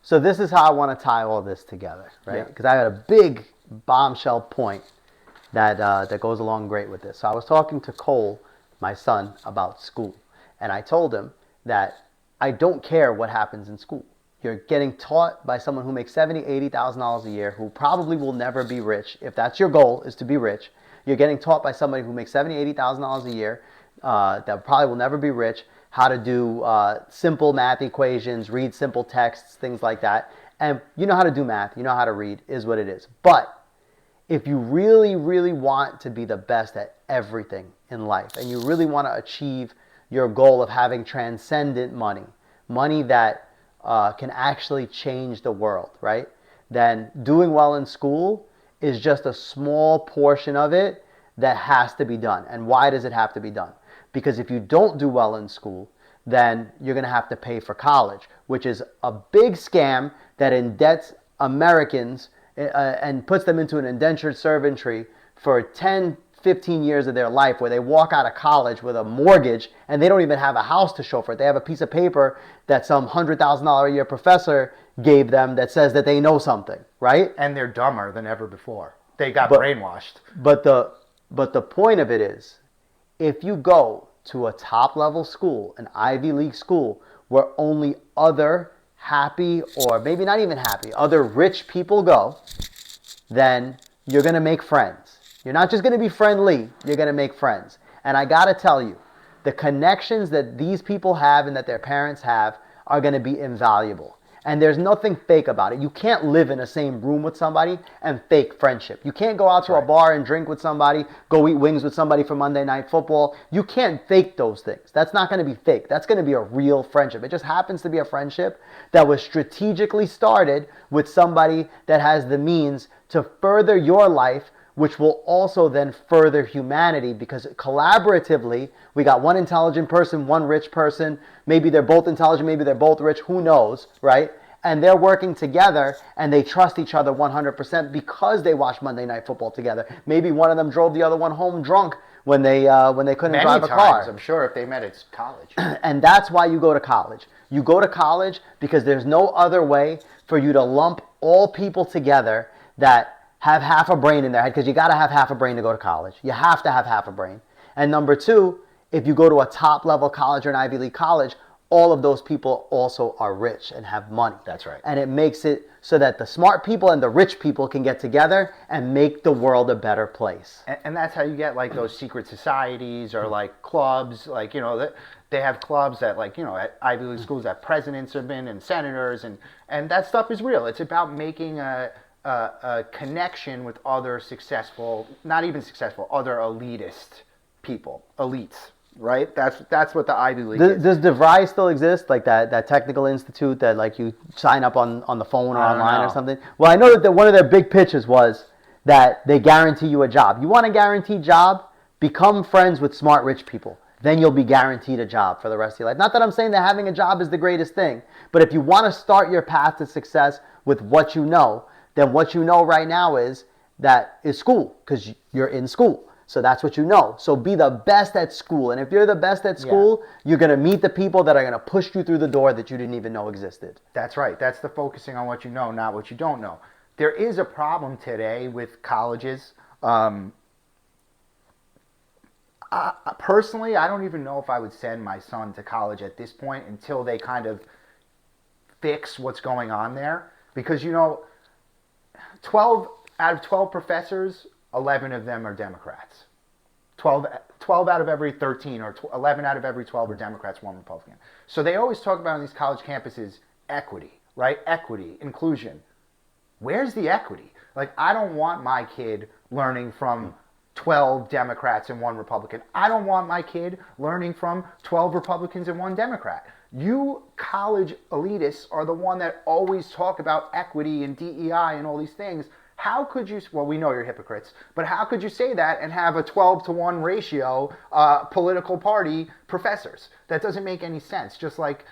So this is how I want to tie all this together, right? Yeah. Because I got a big bombshell point that goes along great with this. So I was talking to Cole, my son, about school, and I told him that I don't care what happens in school. You're getting taught by someone who makes $70,000, $80,000 a year, who probably will never be rich. If that's your goal, is to be rich, you're getting taught by somebody who makes $70,000, $80,000 a year that probably will never be rich, how to do simple math equations, read simple texts, things like that. And you know how to do math, you know how to read, is what it is. But if you really, really want to be the best at everything in life, and you really want to achieve your goal of having transcendent money, money that can actually change the world, right? Then doing well in school is just a small portion of it that has to be done. And why does it have to be done? Because if you don't do well in school, then you're going to have to pay for college, which is a big scam that indebts Americans and puts them into an indentured servantry for 10, 15 years of their life, where they walk out of college with a mortgage and they don't even have a house to show for it. They have a piece of paper that some $100,000 a year professor gave them that says that they know something, right? And they're dumber than ever before. They got brainwashed. But the point of it is, if you go to a top level school, an Ivy League school, where only other happy, or maybe not even happy, other rich people go, then you're going to make friends. You're not just going to be friendly, you're going to make friends. And I got to tell you, the connections that these people have and that their parents have are going to be invaluable. And there's nothing fake about it. You can't live in the same room with somebody and fake friendship. You can't go out to a bar and drink with somebody, go eat wings with somebody for Monday Night Football. You can't fake those things. That's not going to be fake. That's going to be a real friendship. It just happens to be a friendship that was strategically started with somebody that has the means to further your life, which will also then further humanity, because collaboratively, we got one intelligent person, one rich person. Maybe they're both intelligent, maybe they're both rich, who knows, right? And they're working together and they trust each other 100% because they watch Monday Night Football together. Maybe one of them drove the other one home drunk when they couldn't drive a car. I'm sure, if they met at college. And that's why you go to college. You go to college because there's no other way for you to lump all people together that have half a brain in their head, because you got to have half a brain to go to college. You have to have half a brain. And number two, if you go to a top level college or an Ivy League college, all of those people also are rich and have money. That's right. And it makes it so that the smart people and the rich people can get together and make the world a better place. And that's how you get like those secret societies or like clubs, like, you know, they have clubs that, like, you know, at Ivy League schools that presidents have been and senators, and that stuff is real. It's about making a connection with other successful, not even successful, other elitist people, elites, right? That's what the Ivy League is. Does DeVry still exist, like that technical institute that like you sign up on the phone or online or something? Well, I know that one of their big pitches was that they guarantee you a job. You want a guaranteed job? Become friends with smart rich people. Then you'll be guaranteed a job for the rest of your life. Not that I'm saying that having a job is the greatest thing, but if you want to start your path to success with what you know, then what you know right now is school, because you're in school. So that's what you know. So be the best at school. And if you're the best at school, you're going to meet the people that are going to push you through the door that you didn't even know existed. That's right. That's the focusing on what you know, not what you don't know. There is a problem today with colleges. Personally, I don't even know if I would send my son to college at this point until they kind of fix what's going on there. Because, you know, 12 out of 12 professors, 11 of them are Democrats. 12 out of every 13 or 11 out of every 12 are Democrats, one Republican. So they always talk about on these college campuses equity, right? Equity, inclusion. Where's the equity? Like, I don't want my kid learning from 12 Democrats and one Republican. I don't want my kid learning from 12 Republicans and one Democrat. You college elitists are the one that always talk about equity and DEI and all these things. How could you, well, we know you're hypocrites, but how could you say that and have a 12-to-1 ratio political party professors? That doesn't make any sense. Just like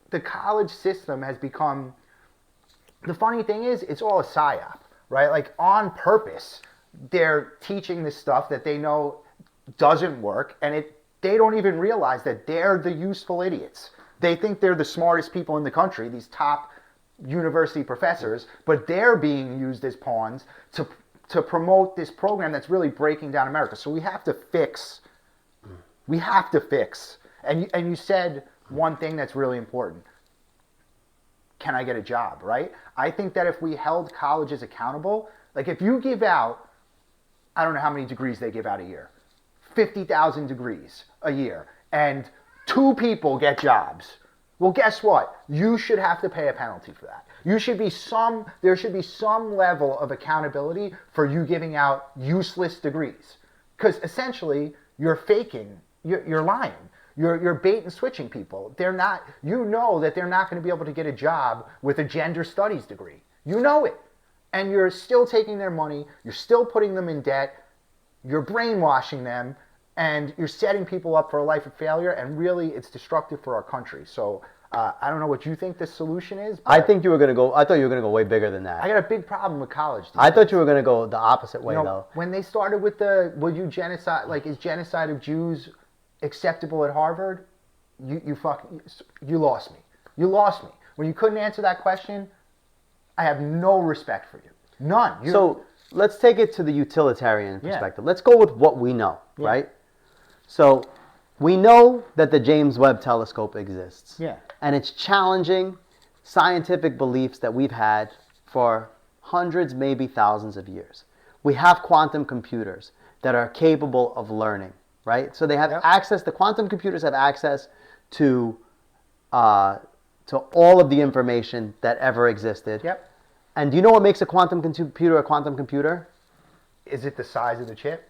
the college system has become, the funny thing is, it's all a psyop, right? Like, on purpose, they're teaching this stuff that they know doesn't work, and they don't even realize that they're the useful idiots. They think they're the smartest people in the country, these top university professors, but they're being used as pawns to promote this program that's really breaking down America. So we have to fix. And you said one thing that's really important. Can I get a job, right? I think that if we held colleges accountable, like if you give out, I don't know how many degrees they give out a year, 50,000 degrees a year, and 2 people get jobs. Well, guess what? You should have to pay a penalty for that. There should be some level of accountability for you giving out useless degrees. Because essentially, you're faking, you're lying. You're bait and switching people. They're not, you know that they're not going to be able to get a job with a gender studies degree. You know it. And you're still taking their money, you're still putting them in debt, you're brainwashing them, and you're setting people up for a life of failure, and really it's destructive for our country. So I don't know what you think the solution is. I thought you were going to go way bigger than that. I got a big problem with college. I thought you were going to go the opposite way, though. When they started with is genocide of Jews acceptable at Harvard? You lost me. You lost me. When you couldn't answer that question, I have no respect for you. None. So let's take it to the utilitarian perspective. Let's go with what we know, right? So we know that the James Webb Telescope exists. Yeah. And it's challenging scientific beliefs that we've had for hundreds, maybe thousands of years. We have quantum computers that are capable of learning, right? So they have access, the quantum computers have access to all of the information that ever existed. Yep. And do you know what makes a quantum computer a quantum computer? Is it the size of the chip?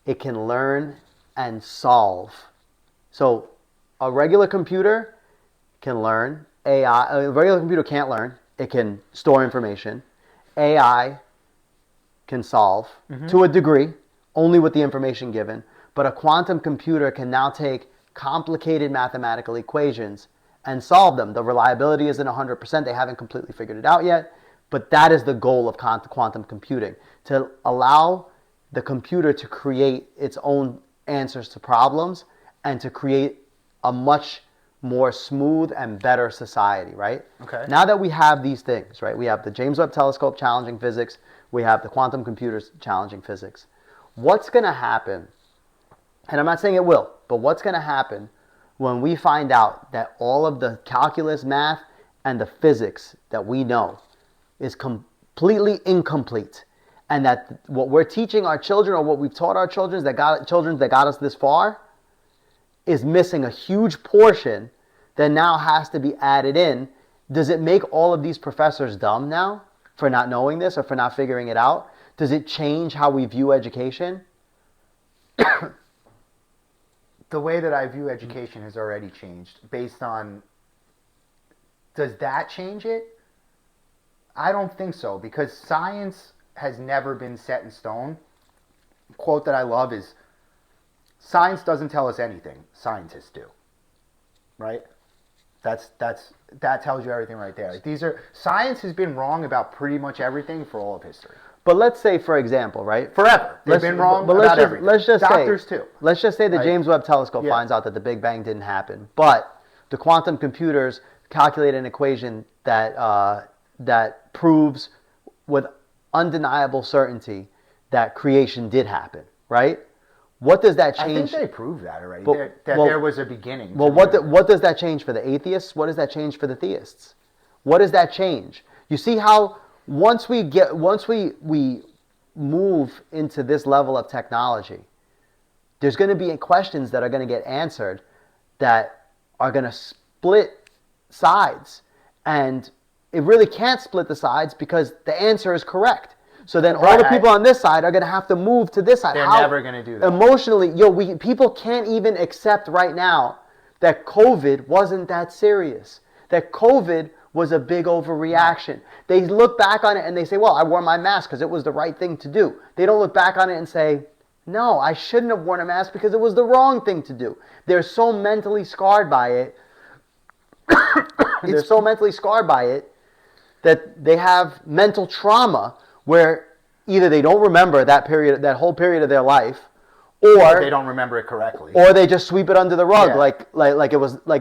It can learn and solve. So a regular computer can learn. A regular computer can't learn. It can store information. AI can solve to a degree, only with the information given. But a quantum computer can now take complicated mathematical equations and solve them. The reliability isn't 100%. They haven't completely figured it out yet. But that is the goal of quantum computing, to allow the computer to create its own answers to problems and to create a much more smooth and better society, right? Okay. Now that we have these things, right? We have the James Webb Telescope challenging physics. We have the quantum computers challenging physics. What's going to happen, and I'm not saying it will, but what's going to happen when we find out that all of the calculus, math, and the physics that we know is completely incomplete, and that what we're teaching our children, or what we've taught our children that got us this far, is missing a huge portion that now has to be added in? Does it make all of these professors dumb now for not knowing this or for not figuring it out? Does it change how we view education? The way that I view education has already changed based on... Does that change it? I don't think so, because science has never been set in stone. A quote that I love is, science doesn't tell us anything, scientists do. Right? That tells you everything right there. Like, science has been wrong about pretty much everything for all of history. But let's say, for example, right? Forever. They've been wrong about everything. Doctors too. Let's just say the James Webb Telescope finds out that the Big Bang didn't happen, but the quantum computers calculate an equation that proves with undeniable certainty that creation did happen, right? What does that change? I think they proved that already. There was a beginning. Well, what does that change for the atheists? What does that change for the theists? What does that change? You see how once we move into this level of technology, there's going to be questions that are going to get answered that are going to split sides, and it really can't split the sides because the answer is correct. So then all the people on this side are going to have to move to this side. They're never going to do that. Emotionally, people can't even accept right now that COVID wasn't that serious. That COVID was a big overreaction. They look back on it and they say, well, I wore my mask because it was the right thing to do. They don't look back on it and say, no, I shouldn't have worn a mask because it was the wrong thing to do. They're so mentally scarred by it. They're so mentally scarred by it that they have mental trauma where either they don't remember that whole period of their life, or They don't remember it correctly. or they just sweep it under the rug Yeah. like it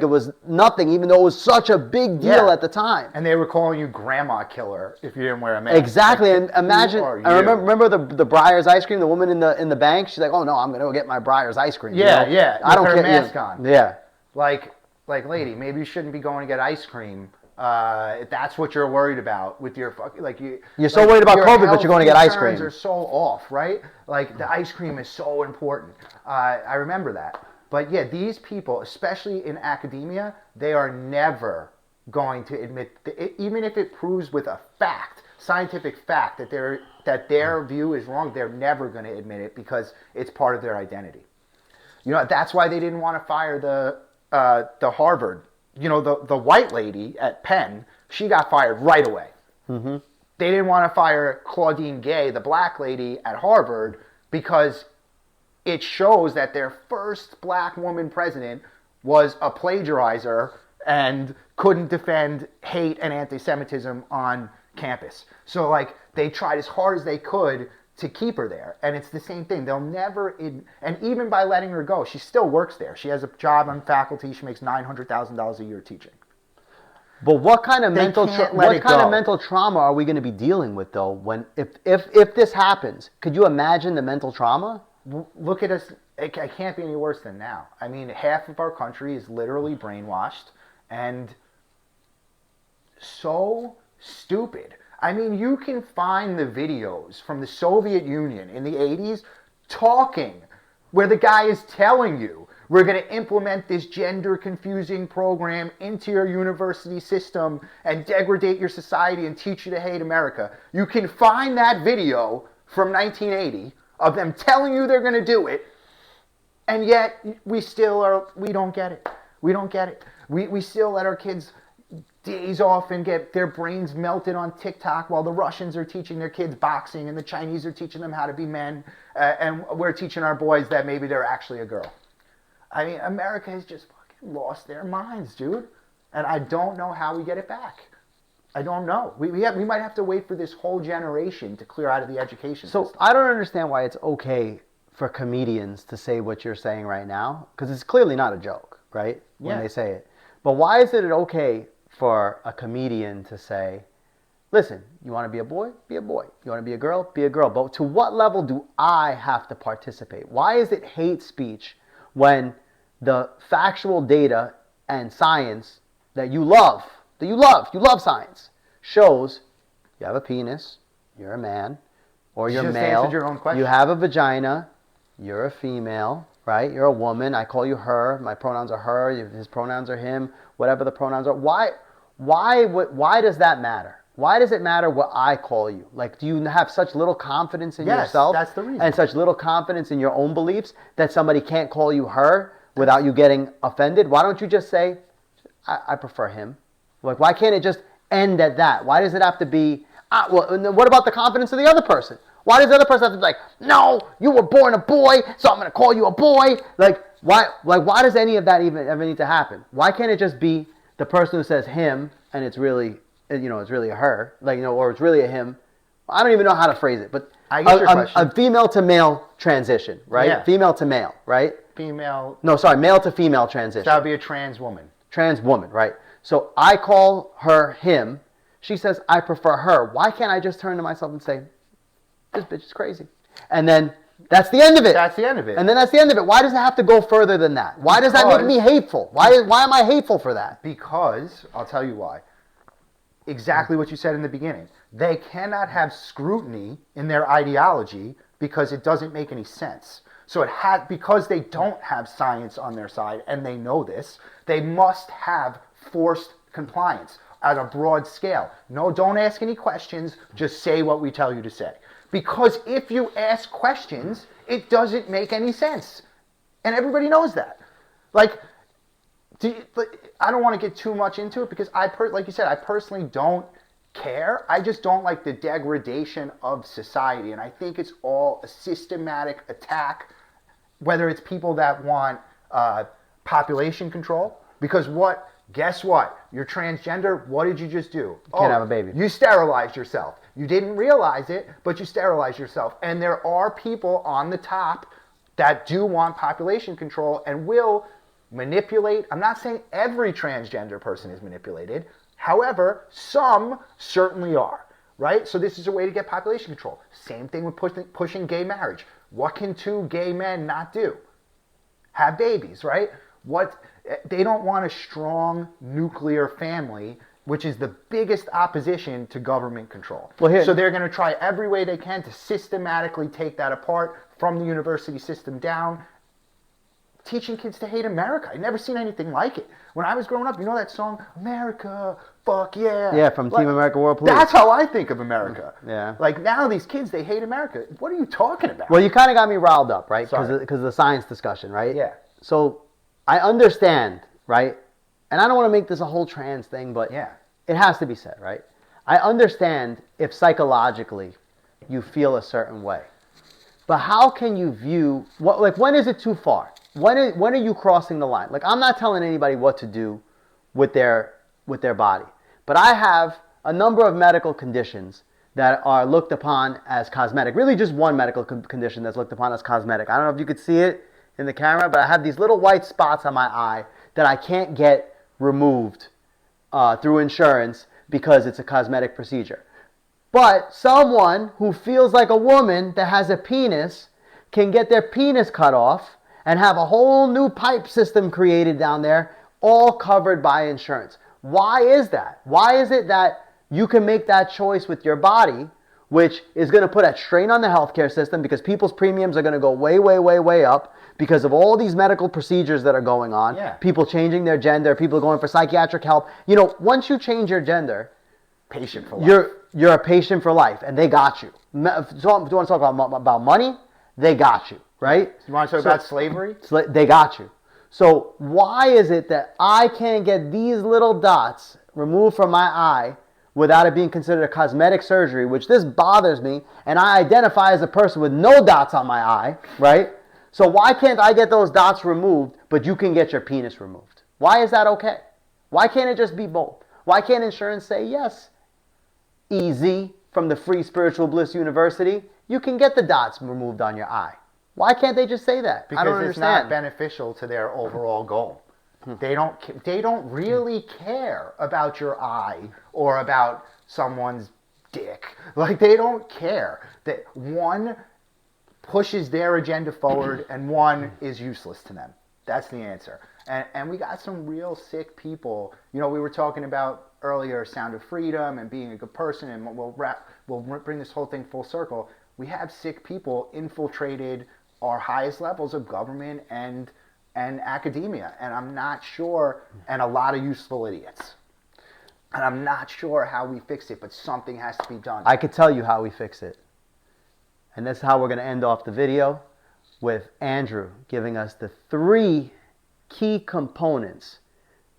was nothing, even though it was such a big deal Yeah. at the time. And they were calling you grandma killer if you didn't wear a mask. Exactly, Like, and imagine. who are I you? remember the Breyers ice cream. The woman in the bank. She's like, "Oh no, I'm gonna go get my Breyers ice cream." Yeah, you know? yeah, I don't with her care. mask on. Yeah, Like, lady, maybe you shouldn't be going to get ice cream. If that's what you're worried about with your fucking, like You're so worried about your COVID, but you're going to get health ice concerns cream. Are so off, right? Like the ice cream is so important. I remember that. But yeah, these people, especially in academia, they are never going to admit, even if it proves with a fact, scientific fact, that their view is wrong, they're never going to admit it because it's part of their identity. You know, that's why they didn't want to fire the Harvard. You know, the white lady at Penn, she got fired right away. Mm-hmm. They didn't want to fire Claudine Gay, the black lady at Harvard, because it shows that their first black woman president was a plagiarizer and couldn't defend hate and anti-Semitism on campus. So, like, they tried as hard as they could to keep her there. And it's the same thing. They'll never, and even by letting her go, she still works there. She has a job on faculty. She makes $900,000 a year teaching. but what kind of They mental can't let what it kind go. of mental trauma are we going to be dealing with though? When if this happens, could you imagine the mental trauma? Look at us. It can't be any worse than now. I mean, half of our country is literally brainwashed and so stupid. I mean, you can find the videos from the Soviet Union in the 80s talking where the guy is telling you, we're going to implement this gender confusing program into your university system and degrade your society and teach you to hate America. You can find that video from 1980 of them telling you they're going to do it, and yet we don't get it. We don't get it. We still let our kids days off and get their brains melted on TikTok while the Russians are teaching their kids boxing and the Chinese are teaching them how to be men, and we're teaching our boys that maybe they're actually a girl. I mean, America has just fucking lost their minds, dude. And I don't know how we get it back. I don't know. We might have to wait for this whole generation to clear out of the education So system. I don't understand why it's okay for comedians to say what you're saying right now, because it's clearly not a joke, right? When Yeah. they say it. But why is it okay for a comedian to say, listen, you want to be a boy? Be a boy. You want to be a girl? Be a girl. But to what level do I have to participate? Why is it hate speech when the factual data and science that you love science, shows you have a penis, you're a man, or you're You just male, answered your own question. you have a vagina, you're a female, right? You're a woman. I call you her. My pronouns are her. His pronouns are him. Whatever the pronouns are. Why does that matter? Why does it matter what I call you? Like, do you have such little confidence in Yes, yourself that's the reason. and such little confidence in your own beliefs that somebody can't call you her without you getting offended? Why don't you just say, I prefer him? Like, why can't it just end at that? Why does it have to be, well, and then what about the confidence of the other person? Why does the other person have to be like, no, you were born a boy, so I'm going to call you a boy? Like, why does any of that even ever need to happen? Why can't it just be the person who says him and it's really, it's really a her, like, or it's really a him? I don't even know how to phrase it, but I get your question. a female to male transition, right? Yeah. Female to male, right? Female, No, sorry, male to female transition. that would be a trans woman. Trans woman, right? So I call her him. She says, I prefer her. Why can't I just turn to myself and say, this bitch is crazy? And then that's the end of it. That's the end of it. And then that's the end of it. Why does it have to go further than that? Why does that make Because- me hateful? Why am I hateful for that? Because, I'll tell you why. Exactly what you said in the beginning. They cannot have scrutiny in their ideology because it doesn't make any sense. So because they don't have science on their side, and they know this, they must have forced compliance at a broad scale. No, don't ask any questions, just say what we tell you to say. Because if you ask questions, it doesn't make any sense. And everybody knows that. Like, I don't want to get too much into it because like you said, I personally don't care. I just don't like the degradation of society. And I think it's all a systematic attack, whether it's people that want population control. Because guess what? You're transgender. What did you just do? You can't have a baby. You sterilized yourself. You didn't realize it, but you sterilized yourself. And there are people on the top that do want population control and will manipulate. I'm not saying every transgender person is manipulated. However, some certainly are, right? So this is a way to get population control. Same thing with pushing gay marriage. What can two gay men not do? Have babies, right? They don't want a strong nuclear family, which is the biggest opposition to government control. So they're going to try every way they can to systematically take that apart from the university system down, teaching kids to hate America. I've never seen anything like it. When I was growing up, you know that song, America, fuck yeah. Yeah, from Team America World Police. That's how I think of America. Yeah. Like now these kids, they hate America. What are you talking about? Well, you kind of got me riled up, right? Sorry. Because of the science discussion, right? Yeah. So I understand, right? And I don't want to make this a whole trans thing, but Yeah. it has to be said, right? I understand if psychologically you feel a certain way. But how can you view, when is it too far? When are you crossing the line? Like, I'm not telling anybody what to do with their body. But I have a number of medical conditions that are looked upon as cosmetic. Really just one medical condition that's looked upon as cosmetic. I don't know if you could see it in the camera, but I have these little white spots on my eye that I can't get removed through insurance because it's a cosmetic procedure. But someone who feels like a woman that has a penis can get their penis cut off and have a whole new pipe system created down there, all covered by insurance. Why is that? Why is it that you can make that choice with your body, which is going to put a strain on the healthcare system because people's premiums are going to go way, way, way, way up because of all these medical procedures that are going on, people changing their gender, people going for psychiatric help. You know, once you change your gender, patient for life. You're a patient for life, and they got you. Do you want to talk about money? They got you, right? You want to talk about slavery? They got you. So why is it that I can't get these little dots removed from my eye without it being considered a cosmetic surgery, which this bothers me, and I identify as a person with no dots on my eye, right? So why can't I get those dots removed, but you can get your penis removed? Why is that okay? Why can't it just be both? Why can't insurance say, yes, easy, from the Free Spiritual Bliss University, you can get the dots removed on your eye? Why can't they just say that? Because I don't it's understand. not beneficial to their overall goal. They don't really care about your eye or about someone's dick. Like, they don't care. That one pushes their agenda forward and one is useless to them. That's the answer. And we got some real sick people. You know, we were talking about earlier Sound of Freedom and being a good person, and we'll bring this whole thing full circle. We have sick people infiltrated our highest levels of government and academia, and I'm not sure, and a lot of useful idiots. And I'm not sure how we fix it, but something has to be done. I could tell you how we fix it. And that's how we're going to end off the video, with Andrew giving us the 3 key components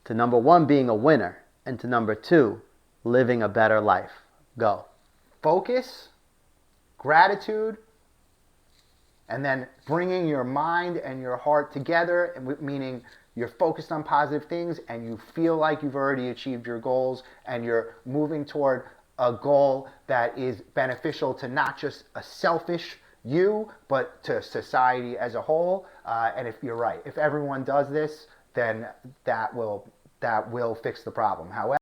to number 1, being a winner, and to number 2, living a better life. Go. Focus, gratitude, and then bringing your mind and your heart together, meaning you're focused on positive things and you feel like you've already achieved your goals and you're moving toward a goal that is beneficial to not just a selfish you, but to society as a whole. And if you're right, if everyone does this, then that will fix the problem. However,